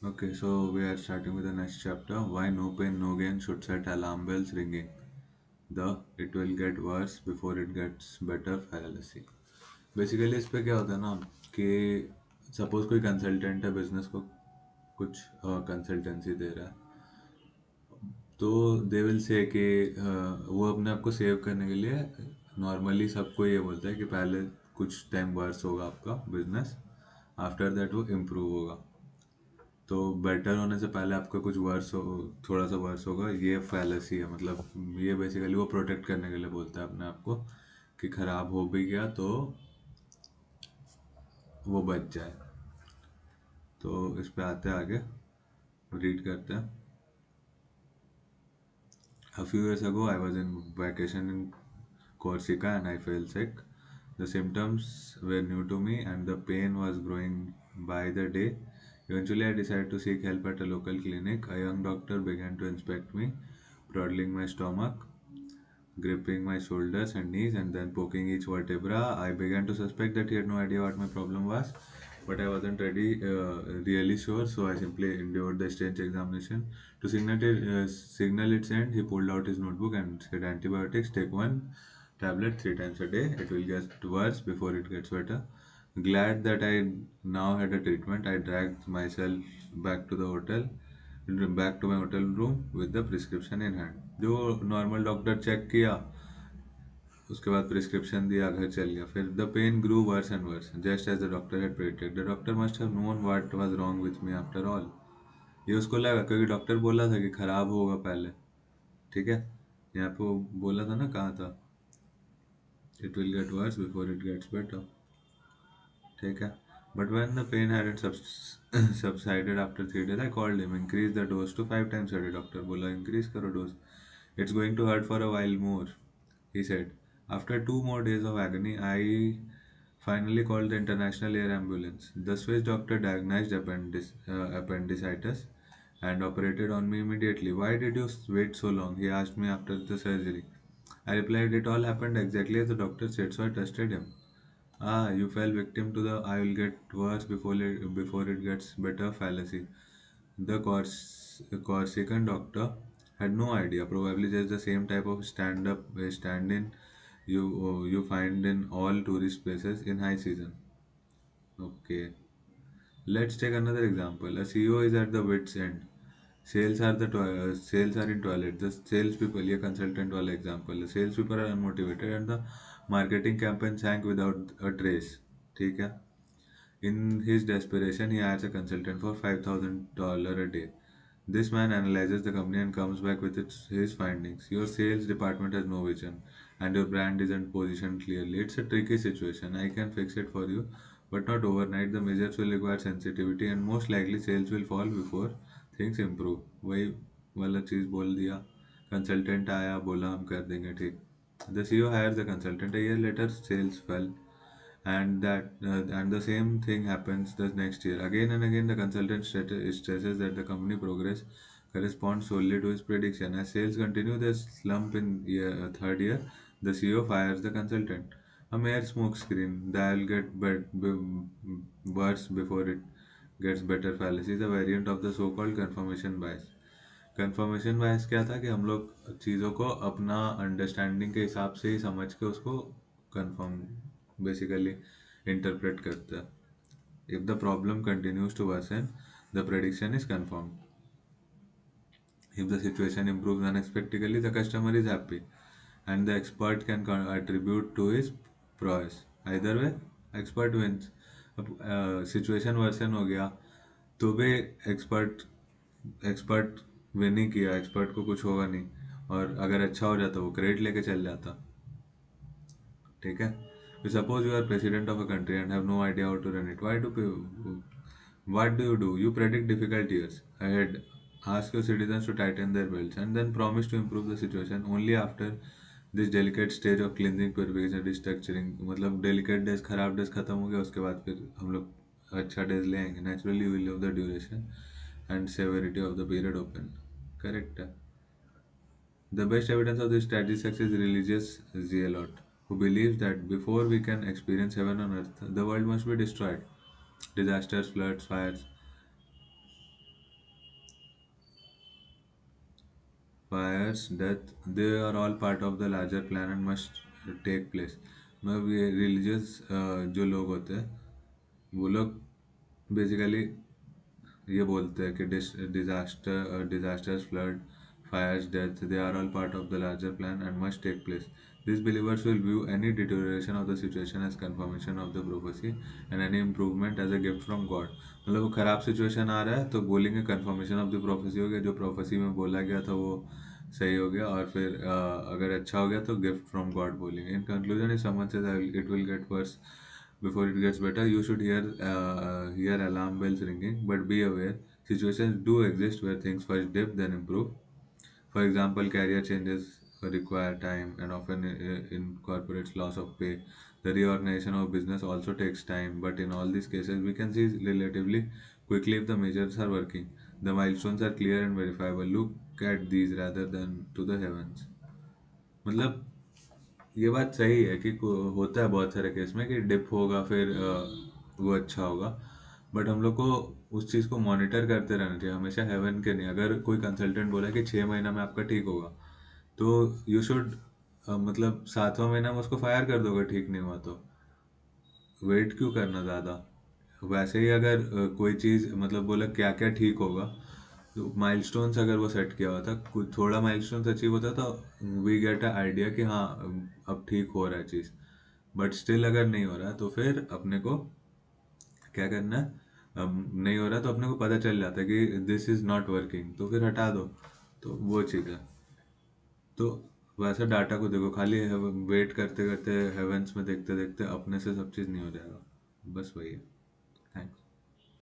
Okay, so we are starting with the next chapter. Why no pain, no gain should set alarm bells ringing. The it will get worse before it gets better fallacy. Basically इस पे क्या होता है ना कि suppose कोई consultant है business को कुछ कंसल्टेंसी दे रहा है, तो दे विल से कि वो अपने आप को सेव करने के लिए नॉर्मली सबको ये बोलता है कि पहले कुछ टाइम वर्स होगा आपका बिजनेस, आफ्टर दैट वो इम्प्रूव होगा। तो बेटर होने से पहले आपका कुछ वर्स हो, थोड़ा सा वर्स होगा, ये फैलेसी है। मतलब ये बेसिकली वो प्रोटेक्ट करने के लिए बोलता है अपने आप को कि खराब हो भी गया तो वो बच जाए। तो इस पे आते हैं आगे, रीड करते हैं। A few years ago, I was in vacation in Corsica and I felt sick. The symptoms were new to me and the pain was growing by the day. Eventually, I decided to seek help at a local clinic. A young doctor began to inspect me, prodding my stomach, gripping my shoulders and knees, and then poking each vertebra. I began to suspect that he had no idea what my problem was, but I wasn't really sure, so I simply endured the strange examination. To signal its end, he pulled out his notebook and said, "Antibiotics, take one tablet 3 times a day. It will get worse before it gets better." Glad that I now had a treatment, I dragged myself back to the hotel, back to my hotel room with the prescription in hand. जो normal doctor check किया, उसके बाद prescription दिया, घर चल गया। फिर the pain grew worse and worse just as the doctor had predicted. The doctor must have known what was wrong with me after all. ये उसको लगा क्योंकि डॉक्टर बोला था कि खराब होगा पहले। ठीक है, यहाँ पे वो बोला था ना, कहाँ था, it will get worse before it gets better. ठीक है, but when the pain had subsided after 3 days, I called him, increase the dose to 5 times a day. Doctor बोला increase करो dose. It's going to hurt for a while more, he said. After 2 more days of agony, I finally called the International Air Ambulance. The Swiss doctor diagnosed appendicitis and operated on me immediately. Why did you wait so long? He asked me after the surgery. I replied, it all happened exactly as the doctor said, so I trusted him. Ah, you fell victim to the I will get worse before it gets better fallacy. The Corsican doctor had no idea, probably just the same type of stand-in you find in all tourist places in high season. Okay, let's take another example. A CEO is at the wit's end. Sales are in toilet. The salespeople, ये consultant वाला example. The salespeople are unmotivated and the marketing campaign sank without a trace. ठीक है. In his desperation, he hires a consultant for $5,000 a day. This man analyzes the company and comes back with his findings. Your sales department has no vision and your brand isn't positioned clearly. It's a tricky situation. I can fix it for you, but not overnight. The measures will require sensitivity and most likely sales will fall before things improve. वही वाला चीज़ बोल दिया। Consultant आया, बोला हम कर देंगे ठीक। The CEO hires the consultant. A year later, sales fell, and the same thing happens the next year. Again and again, the consultant stresses that the company progress corresponds solely to his prediction. As sales continue their slump in third year, the CEO fires the consultant. A mere smoke screen. That'll get worse before it gets better fallacy is a variant of the so-called confirmation bias. Confirmation bias क्या था कि हम लोग चीज़ों को अपना understanding के हिसाब से ही समझ के उसको कंफर्म बेसिकली इंटरप्रेट करते हैं. If the problem continues to worsen, the prediction is confirm. If the situation improves unexpectedly, the customer is happy and the expert can attribute to his prowess. Either way, expert wins. अब situation version हो गया तो भी expert expert win ही किया, expert को कुछ होगा नहीं, और अगर अच्छा हो जाता वो क्रेडिट लेके चल जाता. ठीक है, suppose you are president of a country and have no idea how to run it. What do? You predict difficult years ahead, ask your citizens to tighten their belts, and then promise to improve the situation only after this delicate stage of cleansing, purification, restructuring. मतलब delicate days, खराब days खत्म हो गया, उसके बाद फिर हम लोग अच्छा days ले आएंगे. Naturally, we will have the duration and severity of the period open. Correct. The best evidence of this strategy success is religious zealot, who believes that before we can experience heaven on earth, the world must be destroyed. Disasters, floods, fires, fires, death, they are all part of the larger plan and must take place. मतलब ये religious जो लोग होते हैं वो लोग basically ये बोलते हैं कि disasters, flood, fires, death, they are all part of the larger plan and must take place. These believers will view any deterioration of the situation as confirmation of the prophecy and any improvement as a gift from God. मतलब वो खराब situation आ रहा है तो बोलेंगे confirmation of the prophecy हो गया, जो prophecy में बोला गया था वो सही हो गया, और फिर अगर अच्छा हो गया तो गिफ्ट फ्रॉम गॉड बोलेंगे. In conclusion, if someone says it will get verse before it gets better, you should hear alarm bells ringing, but be aware situations do exist where things first dip then improve. For example, career changes require time and often incorporates loss of pay. The reorganization of business also takes time, but in all these cases, we can see relatively quickly if the measures are working. The milestones are clear and verifiable. Look at these rather than to the heavens. मतलब ये बात सही है कि होता है बहुत सारे केस में कि डिप होगा फिर वो अच्छा होगा. बट हम लोग को उस चीज़ को मॉनिटर करते रहना चाहिए हमेशा, हेवन के नहीं. अगर कोई कंसल्टेंट बोला कि 6 महीना में आपका ठीक होगा तो यू शुड मतलब 7वां महीना में उसको फायर कर दोगे ठीक नहीं हुआ तो. वेट क्यों करना ज़्यादा. वैसे ही अगर कोई चीज़ मतलब बोला क्या क्या ठीक होगा, तो माइलस्टोन्स अगर वो सेट किया हुआ था, कुछ थोड़ा माइलस्टोन्स अचीव होता तो वी गेट अ आइडिया कि हाँ अब ठीक हो रहा है चीज़. बट स्टिल अगर नहीं हो रहा तो फिर अपने को क्या करना है. अब नहीं हो रहा तो अपने को पता चल जाता है कि दिस इज़ नॉट वर्किंग, तो फिर हटा दो. तो वो चीज़ है. तो वैसा डाटा को देखो, खाली वेट करते करते हेवेंस में देखते देखते अपने से सब चीज़ नहीं हो जाएगा. बस वही है.